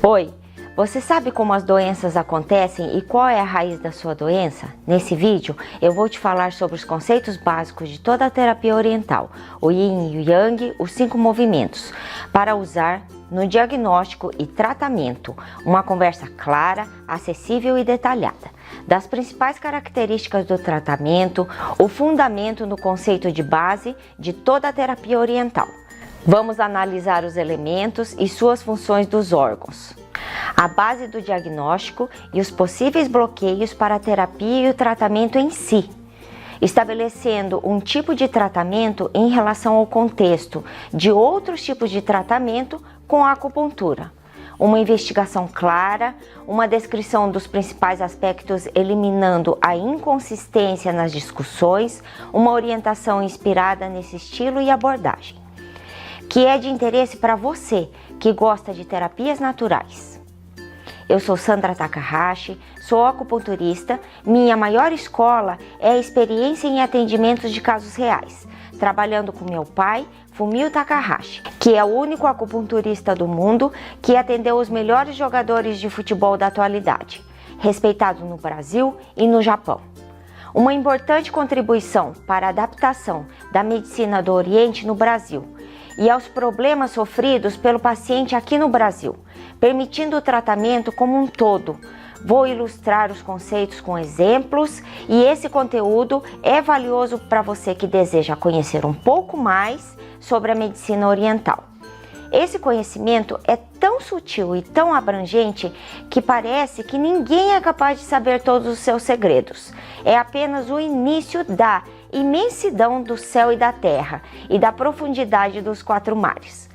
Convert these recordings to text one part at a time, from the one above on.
Oi, você sabe como as doenças acontecem e qual é a raiz da sua doença? Nesse vídeo eu vou te falar sobre os conceitos básicos de toda a terapia oriental, o Yin e o Yang, os 5 movimentos, para usar no diagnóstico e tratamento. Uma conversa clara, acessível e detalhada das principais características do tratamento, o fundamento no conceito de base de toda a terapia oriental. Vamos analisar os elementos e suas funções dos órgãos, a base do diagnóstico e os possíveis bloqueios para a terapia e o tratamento em si, estabelecendo um tipo de tratamento em relação ao contexto de outros tipos de tratamento com a acupuntura. Uma investigação clara, uma descrição dos principais aspectos eliminando a inconsistência nas discussões, uma orientação inspirada nesse estilo e abordagem, que é de interesse para você que gosta de terapias naturais. Eu sou Sandra Takahashi, sou acupunturista. Minha maior escola é a experiência em atendimentos de casos reais, trabalhando com meu pai, Fumio Takahashi, que é o único acupunturista do mundo que atendeu os melhores jogadores de futebol da atualidade, respeitado no Brasil e no Japão. Uma importante contribuição para a adaptação da medicina do Oriente no Brasil e aos problemas sofridos pelo paciente aqui no Brasil, permitindo o tratamento como um todo. Vou ilustrar os conceitos com exemplos e esse conteúdo é valioso para você que deseja conhecer um pouco mais sobre a medicina oriental. Esse conhecimento é tão sutil e tão abrangente que parece que ninguém é capaz de saber todos os seus segredos. É apenas o início da imensidão do céu e da terra e da profundidade dos 4 mares.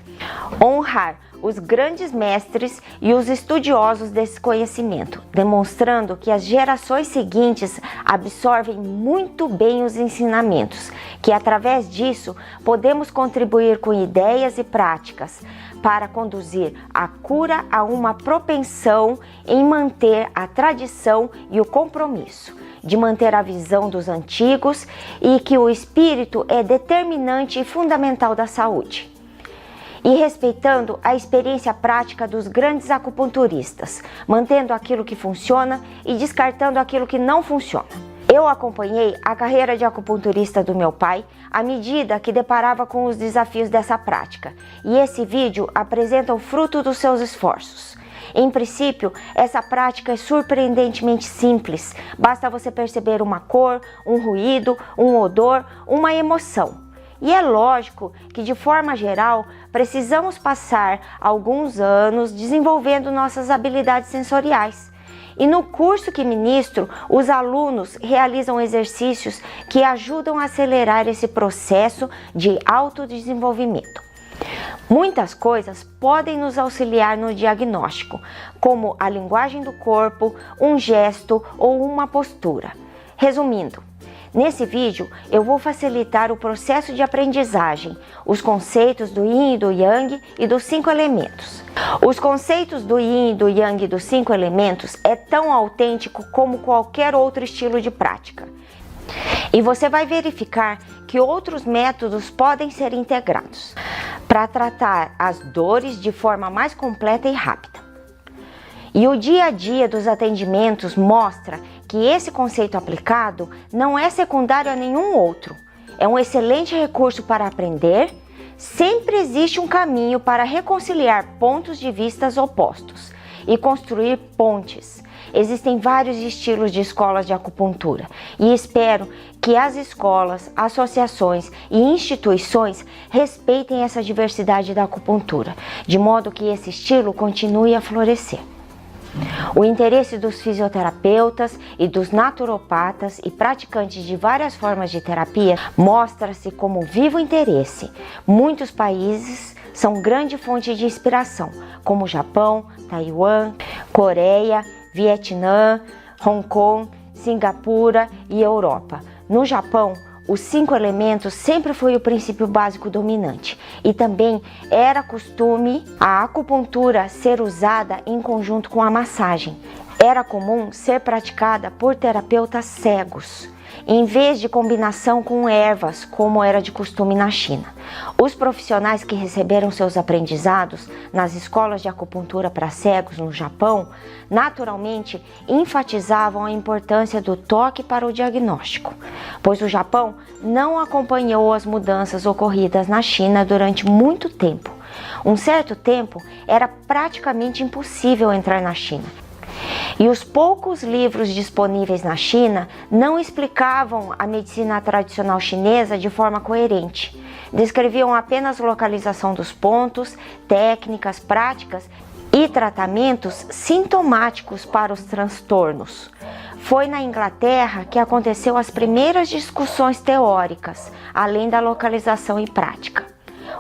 Honrar os grandes mestres e os estudiosos desse conhecimento, demonstrando que as gerações seguintes absorvem muito bem os ensinamentos, que através disso podemos contribuir com ideias e práticas para conduzir a cura a uma propensão em manter a tradição e o compromisso de manter a visão dos antigos e que o espírito é determinante e fundamental da saúde. E respeitando a experiência prática dos grandes acupunturistas, mantendo aquilo que funciona e descartando aquilo que não funciona. Eu acompanhei a carreira de acupunturista do meu pai à medida que deparava com os desafios dessa prática, e esse vídeo apresenta o fruto dos seus esforços. Em princípio, essa prática é surpreendentemente simples, basta você perceber uma cor, um ruído, um odor, uma emoção. E é lógico que, de forma geral, precisamos passar alguns anos desenvolvendo nossas habilidades sensoriais. E no curso que ministro, os alunos realizam exercícios que ajudam a acelerar esse processo de autodesenvolvimento. Muitas coisas podem nos auxiliar no diagnóstico, como a linguagem do corpo, um gesto ou uma postura. Resumindo, nesse vídeo eu vou facilitar o processo de aprendizagem, os conceitos do Yin e do Yang e dos 5 elementos. Os conceitos do Yin e do Yang e dos 5 elementos é tão autêntico como qualquer outro estilo de prática. E você vai verificar que outros métodos podem ser integrados para tratar as dores de forma mais completa e rápida. E o dia a dia dos atendimentos mostra que esse conceito aplicado não é secundário a nenhum outro. É um excelente recurso para aprender. Sempre existe um caminho para reconciliar pontos de vista opostos e construir pontes. Existem vários estilos de escolas de acupuntura e espero que as escolas, associações e instituições respeitem essa diversidade da acupuntura, de modo que esse estilo continue a florescer. O interesse dos fisioterapeutas e dos naturopatas e praticantes de várias formas de terapia mostra-se como vivo interesse. Muitos países são grande fonte de inspiração, como Japão, Taiwan, Coreia, Vietnã, Hong Kong, Singapura e Europa. No Japão, os 5 elementos sempre foi o princípio básico dominante e também era costume a acupuntura ser usada em conjunto com a massagem. Era comum ser praticada por terapeutas cegos em vez de combinação com ervas, como era de costume na China. Os profissionais que receberam seus aprendizados nas escolas de acupuntura para cegos no Japão, naturalmente enfatizavam a importância do toque para o diagnóstico, pois o Japão não acompanhou as mudanças ocorridas na China durante muito tempo. Um certo tempo era praticamente impossível entrar na China. E os poucos livros disponíveis na China não explicavam a medicina tradicional chinesa de forma coerente. Descreviam apenas localização dos pontos, técnicas, práticas e tratamentos sintomáticos para os transtornos. Foi na Inglaterra que aconteceu as primeiras discussões teóricas, além da localização e prática.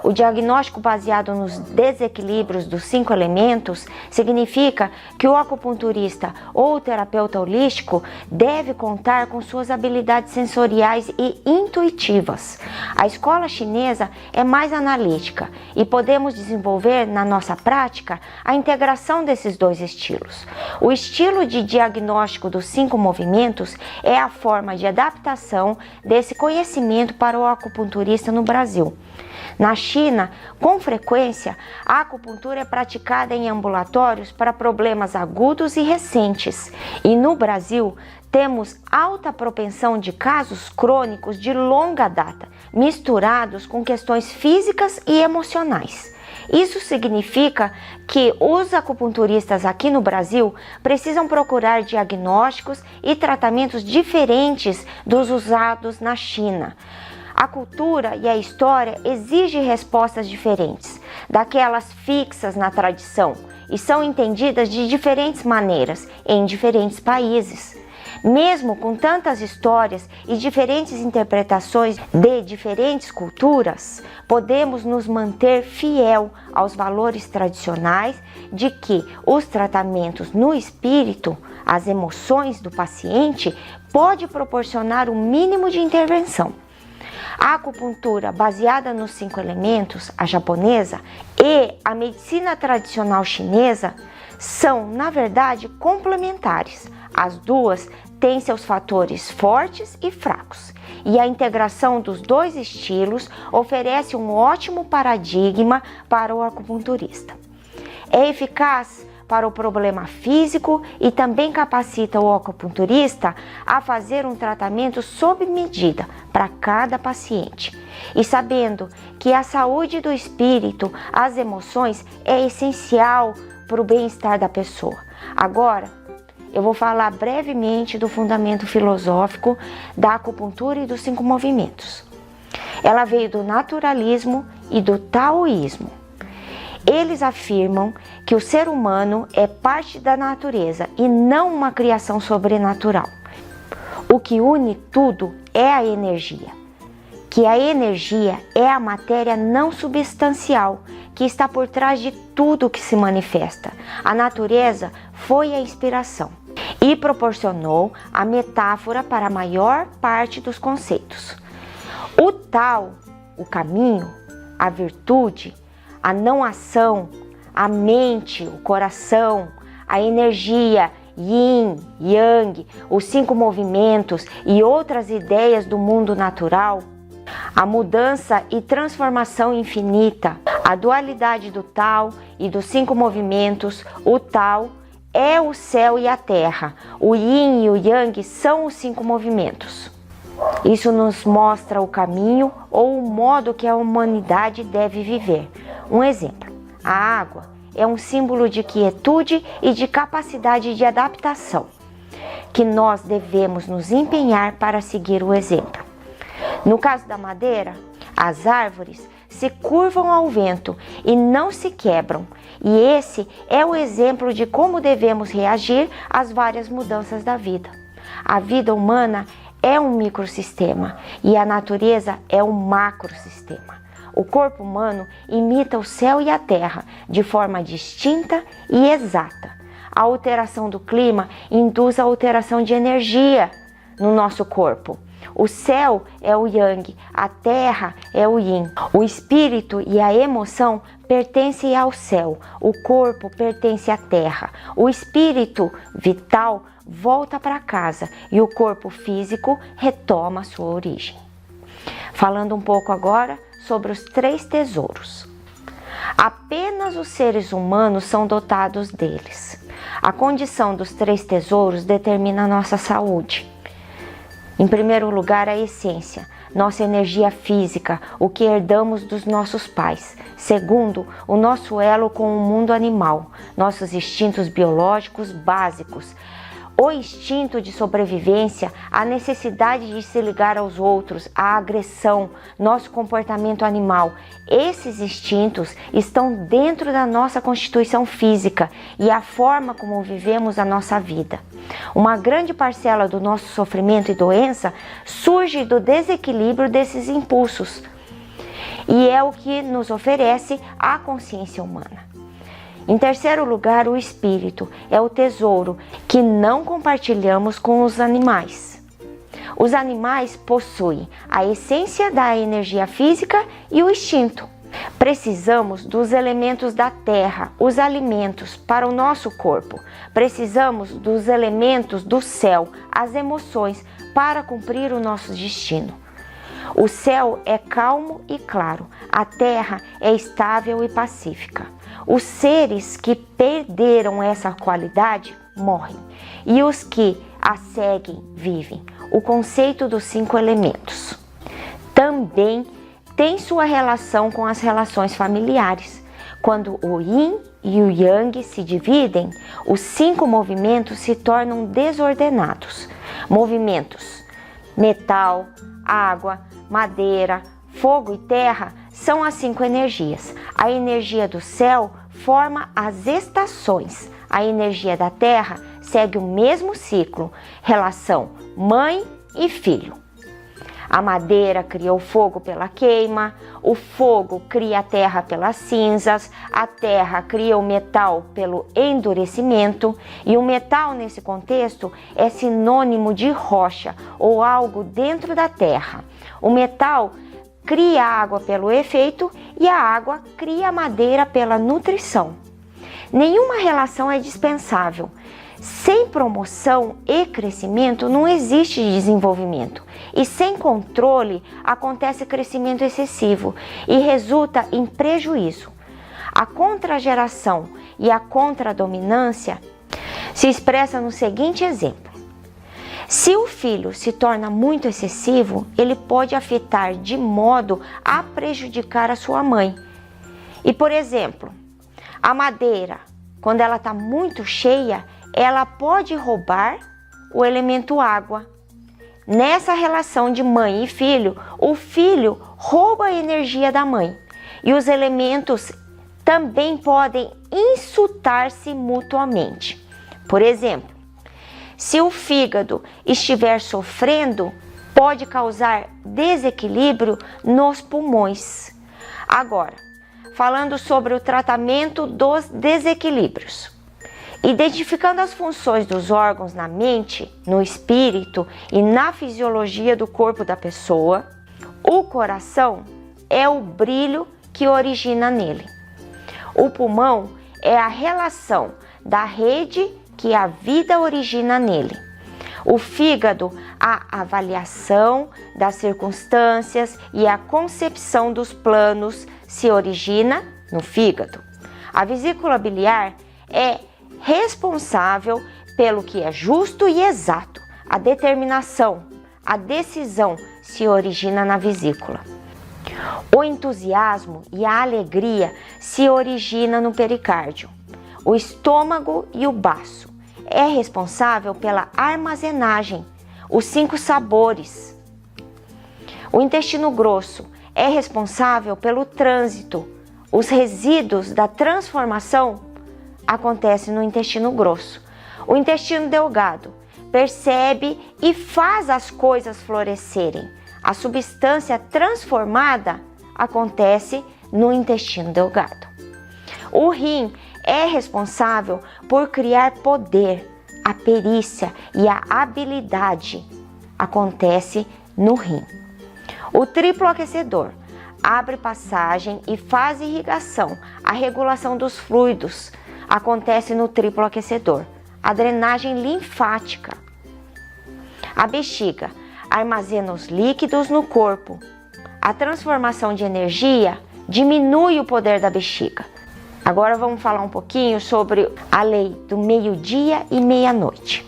O diagnóstico baseado nos desequilíbrios dos 5 elementos significa que o acupunturista ou o terapeuta holístico deve contar com suas habilidades sensoriais e intuitivas. A escola chinesa é mais analítica e podemos desenvolver na nossa prática a integração desses dois estilos. O estilo de diagnóstico dos 5 movimentos é a forma de adaptação desse conhecimento para o acupunturista no Brasil. Na China, com frequência, a acupuntura é praticada em ambulatórios para problemas agudos e recentes. E no Brasil, temos alta propensão de casos crônicos de longa data, misturados com questões físicas e emocionais. Isso significa que os acupunturistas aqui no Brasil precisam procurar diagnósticos e tratamentos diferentes dos usados na China. A cultura e a história exigem respostas diferentes, daquelas fixas na tradição, e são entendidas de diferentes maneiras em diferentes países. Mesmo com tantas histórias e diferentes interpretações de diferentes culturas, podemos nos manter fiel aos valores tradicionais de que os tratamentos no espírito, as emoções do paciente, pode proporcionar o mínimo de intervenção. A acupuntura baseada nos 5 elementos, a japonesa, e a medicina tradicional chinesa são, na verdade, complementares. As duas têm seus fatores fortes e fracos, e a integração dos dois estilos oferece um ótimo paradigma para o acupunturista. É eficaz para o problema físico e também capacita o acupunturista a fazer um tratamento sob medida para cada paciente. E sabendo que a saúde do espírito, as emoções, é essencial para o bem-estar da pessoa. Agora, eu vou falar brevemente do fundamento filosófico da acupuntura e dos 5 movimentos. Ela veio do naturalismo e do taoísmo. Eles afirmam que o ser humano é parte da natureza e não uma criação sobrenatural. O que une tudo é a energia, que a energia é a matéria não substancial que está por trás de tudo que se manifesta. A natureza foi a inspiração e proporcionou a metáfora para a maior parte dos conceitos. O Tao, o caminho, a virtude, a não ação, a mente, o coração, a energia, yin, yang, os 5 movimentos e outras ideias do mundo natural, a mudança e transformação infinita, a dualidade do Tao e dos 5 movimentos. O Tao é o céu e a terra, o yin e o yang são os 5 movimentos. Isso nos mostra o caminho ou o modo que a humanidade deve viver. Um exemplo, a água é um símbolo de quietude e de capacidade de adaptação, que nós devemos nos empenhar para seguir o exemplo. No caso da madeira, as árvores se curvam ao vento e não se quebram, e esse é o exemplo de como devemos reagir às várias mudanças da vida. A vida humana é um microsistema e a natureza é um macrosistema. O corpo humano imita o céu e a terra de forma distinta e exata. A alteração do clima induz a alteração de energia no nosso corpo. O céu é o yang, a terra é o yin. O espírito e a emoção pertencem ao céu, o corpo pertence à terra. O espírito vital volta para casa e o corpo físico retoma a sua origem. Falando um pouco agora sobre os 3 tesouros. Apenas os seres humanos são dotados deles. A condição dos 3 tesouros determina a nossa saúde. Em primeiro lugar, a essência, nossa energia física, o que herdamos dos nossos pais. Segundo, o nosso elo com o mundo animal, nossos instintos biológicos básicos. O instinto de sobrevivência, a necessidade de se ligar aos outros, a agressão, nosso comportamento animal. Esses instintos estão dentro da nossa constituição física e a forma como vivemos a nossa vida. Uma grande parcela do nosso sofrimento e doença surge do desequilíbrio desses impulsos e é o que nos oferece a consciência humana. Em terceiro lugar, o espírito é o tesouro que não compartilhamos com os animais. Os animais possuem a essência da energia física e o instinto. Precisamos dos elementos da terra, os alimentos para o nosso corpo. Precisamos dos elementos do céu, as emoções, para cumprir o nosso destino. O céu é calmo e claro, a terra é estável e pacífica. Os seres que perderam essa qualidade morrem e os que a seguem vivem. O conceito dos 5 elementos também tem sua relação com as relações familiares. Quando o Yin e o Yang se dividem, os 5 movimentos se tornam desordenados. Movimentos: metal, água, madeira, fogo e terra são as 5 energias. A energia do céu forma as estações. A energia da terra segue o mesmo ciclo, relação mãe e filho. A madeira cria o fogo pela queima, o fogo cria a terra pelas cinzas, a terra cria o metal pelo endurecimento, e o metal nesse contexto é sinônimo de rocha ou algo dentro da terra. O metal cria a água pelo efeito e a água cria a madeira pela nutrição. Nenhuma relação é dispensável. Sem promoção e crescimento não existe desenvolvimento. E sem controle acontece crescimento excessivo e resulta em prejuízo. A contrageração e a contradominância se expressa no seguinte exemplo. Se o filho se torna muito excessivo, ele pode afetar de modo a prejudicar a sua mãe. E, por exemplo, a madeira, quando ela está muito cheia, ela pode roubar o elemento água. Nessa relação de mãe e filho, o filho rouba a energia da mãe. E os elementos também podem insultar-se mutuamente. Por exemplo, se o fígado estiver sofrendo, pode causar desequilíbrio nos pulmões. Agora, falando sobre o tratamento dos desequilíbrios. Identificando as funções dos órgãos na mente, no espírito e na fisiologia do corpo da pessoa, o coração é o brilho que origina nele. O pulmão é a relação da rede que a vida origina nele. O fígado, a avaliação das circunstâncias e a concepção dos planos se origina no fígado. A vesícula biliar é responsável pelo que é justo e exato. A determinação, a decisão se origina na vesícula. O entusiasmo e a alegria se origina no pericárdio. O estômago e o baço é responsável pela armazenagem, os 5 sabores. O intestino grosso é responsável pelo trânsito. Os resíduos da transformação acontecem no intestino grosso. O intestino delgado percebe e faz as coisas florescerem. A substância transformada acontece no intestino delgado. O rim é responsável por criar poder, a perícia e a habilidade acontece no rim. O triplo aquecedor abre passagem e faz irrigação. A regulação dos fluidos acontece no triplo aquecedor. a drenagem linfática. A bexiga armazena os líquidos no corpo. A transformação de energia diminui o poder da bexiga. Agora vamos falar um pouquinho sobre a lei do meio-dia e meia-noite.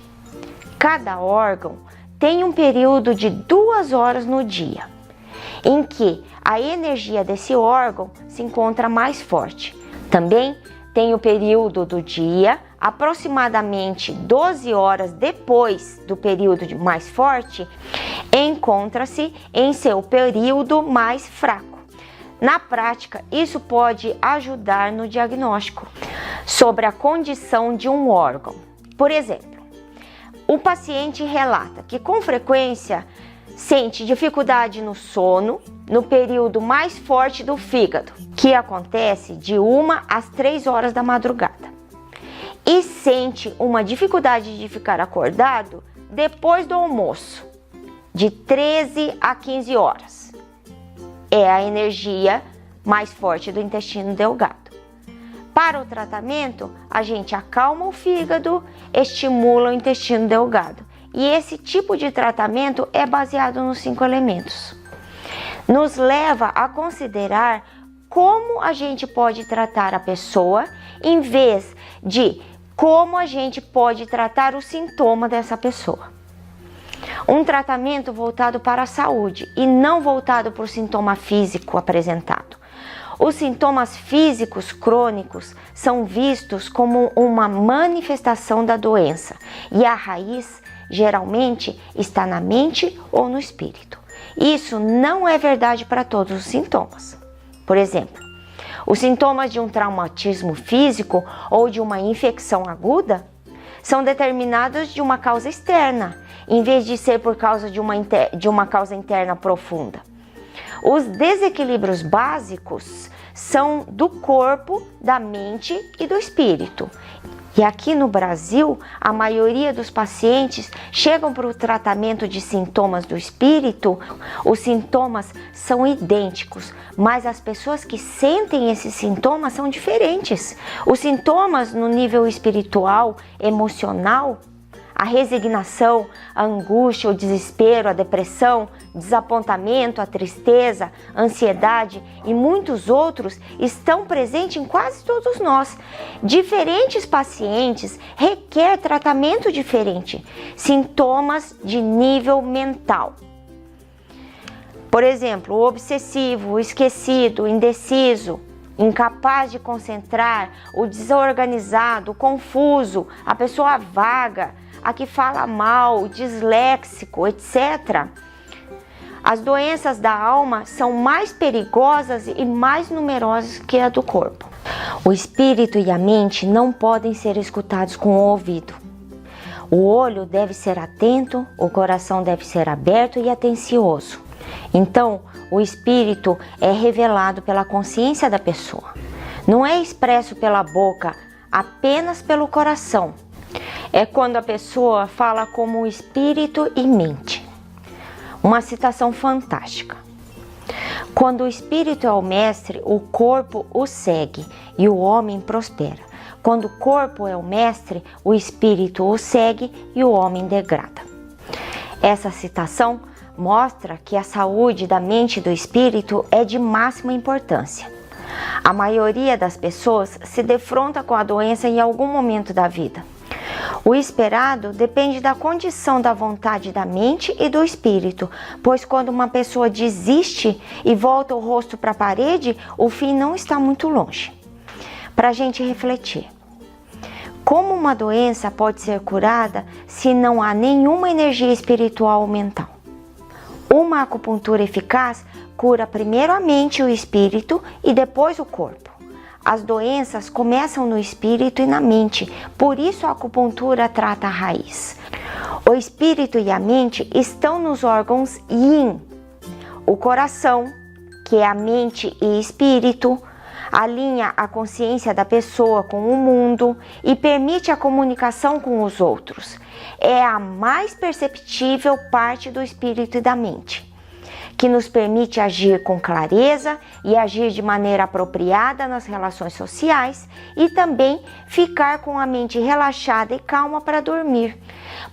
Cada órgão tem um período de 2 horas no dia, em que a energia desse órgão se encontra mais forte. Também tem o período do dia, aproximadamente 12 horas depois do período mais forte, encontra-se em seu período mais fraco. Na prática, isso pode ajudar no diagnóstico sobre a condição de um órgão. Por exemplo, o paciente relata que com frequência sente dificuldade no sono no período mais forte do fígado, que acontece de 1 às 3 horas da madrugada, e sente uma dificuldade de ficar acordado depois do almoço, de 13 a 15 horas. É a energia mais forte do intestino delgado. Para o tratamento, a gente acalma o fígado, estimula o intestino delgado. E esse tipo de tratamento é baseado nos 5 elementos. Nos leva a considerar como a gente pode tratar a pessoa, em vez de como a gente pode tratar o sintoma dessa pessoa. Um tratamento voltado para a saúde e não voltado para o sintoma físico apresentado. Os sintomas físicos crônicos são vistos como uma manifestação da doença e a raiz geralmente está na mente ou no espírito. Isso não é verdade para todos os sintomas. Por exemplo, os sintomas de um traumatismo físico ou de uma infecção aguda são determinados de uma causa externa, em vez de ser por causa de uma causa interna profunda. Os desequilíbrios básicos são do corpo, da mente e do espírito. E aqui no Brasil, a maioria dos pacientes chegam para o tratamento de sintomas do espírito. Os sintomas são idênticos, mas as pessoas que sentem esses sintomas são diferentes. Os sintomas no nível espiritual, emocional, a resignação, a angústia, o desespero, a depressão, desapontamento, a tristeza, a ansiedade e muitos outros estão presentes em quase todos nós. Diferentes pacientes requerem tratamento diferente, sintomas de nível mental. Por exemplo, o obsessivo, o esquecido, o indeciso, incapaz de concentrar, o desorganizado, o confuso, a pessoa vaga, a que fala mal, disléxico, etc. As doenças da alma são mais perigosas e mais numerosas que a do corpo. O espírito e a mente não podem ser escutados com o ouvido. O olho deve ser atento, o coração deve ser aberto e atencioso. Então, o espírito é revelado pela consciência da pessoa. Não é expresso pela boca, apenas pelo coração. É quando a pessoa fala como espírito e mente. Uma citação fantástica. Quando o espírito é o mestre, o corpo o segue e o homem prospera. Quando o corpo é o mestre, o espírito o segue e o homem degrada. Essa citação mostra que a saúde da mente e do espírito é de máxima importância. A maioria das pessoas se defronta com a doença em algum momento da vida. O esperado depende da condição da vontade da mente e do espírito, pois quando uma pessoa desiste e volta o rosto para a parede, o fim não está muito longe. Para a gente refletir. Como uma doença pode ser curada se não há nenhuma energia espiritual ou mental? Uma acupuntura eficaz cura primeiro a mente e o espírito e depois o corpo. As doenças começam no espírito e na mente, por isso a acupuntura trata a raiz. O espírito e a mente estão nos órgãos yin. O coração, que é a mente e espírito, alinha a consciência da pessoa com o mundo e permite a comunicação com os outros. É a mais perceptível parte do espírito e da mente, que nos permite agir com clareza e agir de maneira apropriada nas relações sociais e também ficar com a mente relaxada e calma para dormir.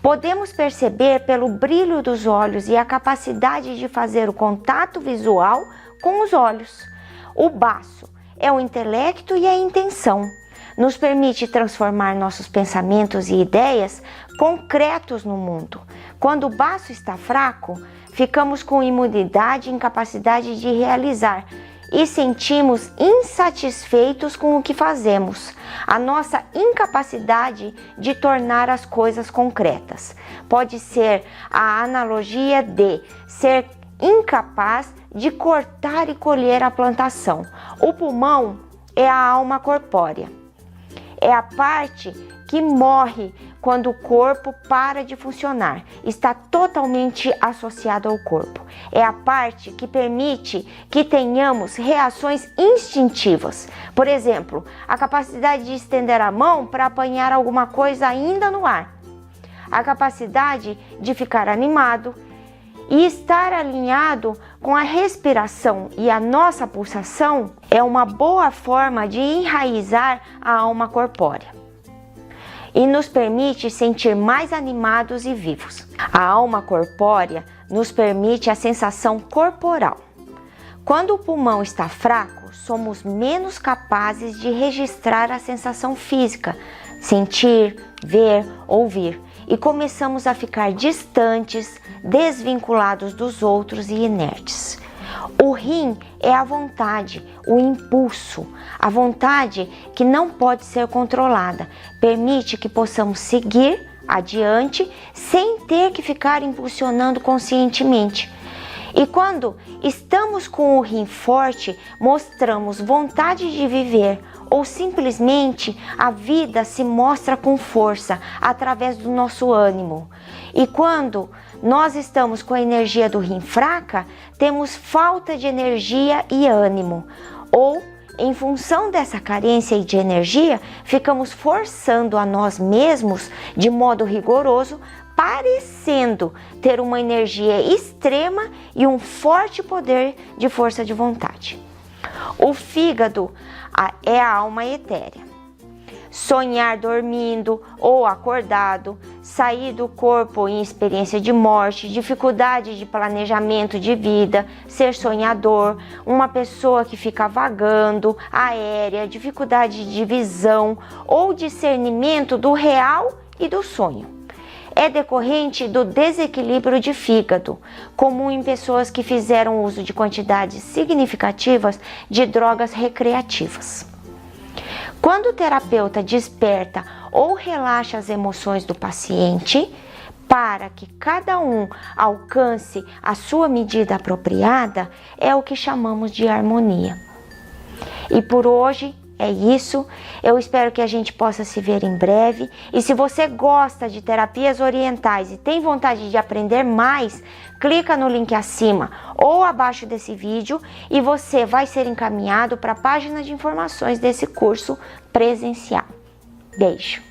Podemos perceber pelo brilho dos olhos e a capacidade de fazer o contato visual com os olhos. O baço é o intelecto e a intenção. Nos permite transformar nossos pensamentos e ideias concretos no mundo. Quando o baço está fraco, ficamos com imunidade e incapacidade de realizar e sentimos insatisfeitos com o que fazemos. A nossa incapacidade de tornar as coisas concretas pode ser a analogia de ser incapaz de cortar e colher a plantação. O pulmão é a alma corpórea. É a parte que morre quando o corpo para de funcionar. Está totalmente associado ao corpo. É a parte que permite que tenhamos reações instintivas. Por exemplo, a capacidade de estender a mão para apanhar alguma coisa ainda no ar. A capacidade de ficar animado e estar alinhado com a respiração e a nossa pulsação é uma boa forma de enraizar a alma corpórea e nos permite sentir mais animados e vivos. A alma corpórea nos permite a sensação corporal. Quando o pulmão está fraco, somos menos capazes de registrar a sensação física, sentir, ver, ouvir, e começamos a ficar distantes, desvinculados dos outros e inertes. O rim é a vontade, o impulso, a vontade que não pode ser controlada, permite que possamos seguir adiante sem ter que ficar impulsionando conscientemente. E quando estamos com o rim forte, mostramos vontade de viver ou simplesmente a vida se mostra com força através do nosso ânimo. E quando nós estamos com a energia do rim fraca, temos falta de energia e ânimo. Ou, em função dessa carência de energia, ficamos forçando a nós mesmos de modo rigoroso, parecendo ter uma energia extrema e um forte poder de força de vontade. O fígado é a alma etérea. Sonhar dormindo ou acordado, sair do corpo em experiência de morte, dificuldade de planejamento de vida, ser sonhador, uma pessoa que fica vagando, aérea, dificuldade de visão ou discernimento do real e do sonho. É decorrente do desequilíbrio de fígado, comum em pessoas que fizeram uso de quantidades significativas de drogas recreativas. Quando o terapeuta desperta ou relaxa as emoções do paciente, para que cada um alcance a sua medida apropriada, é o que chamamos de harmonia. E por hoje é isso, eu espero que a gente possa se ver em breve. E se você gosta de terapias orientais e tem vontade de aprender mais, clica no link acima ou abaixo desse vídeo e você vai ser encaminhado para a página de informações desse curso presencial. Beijo!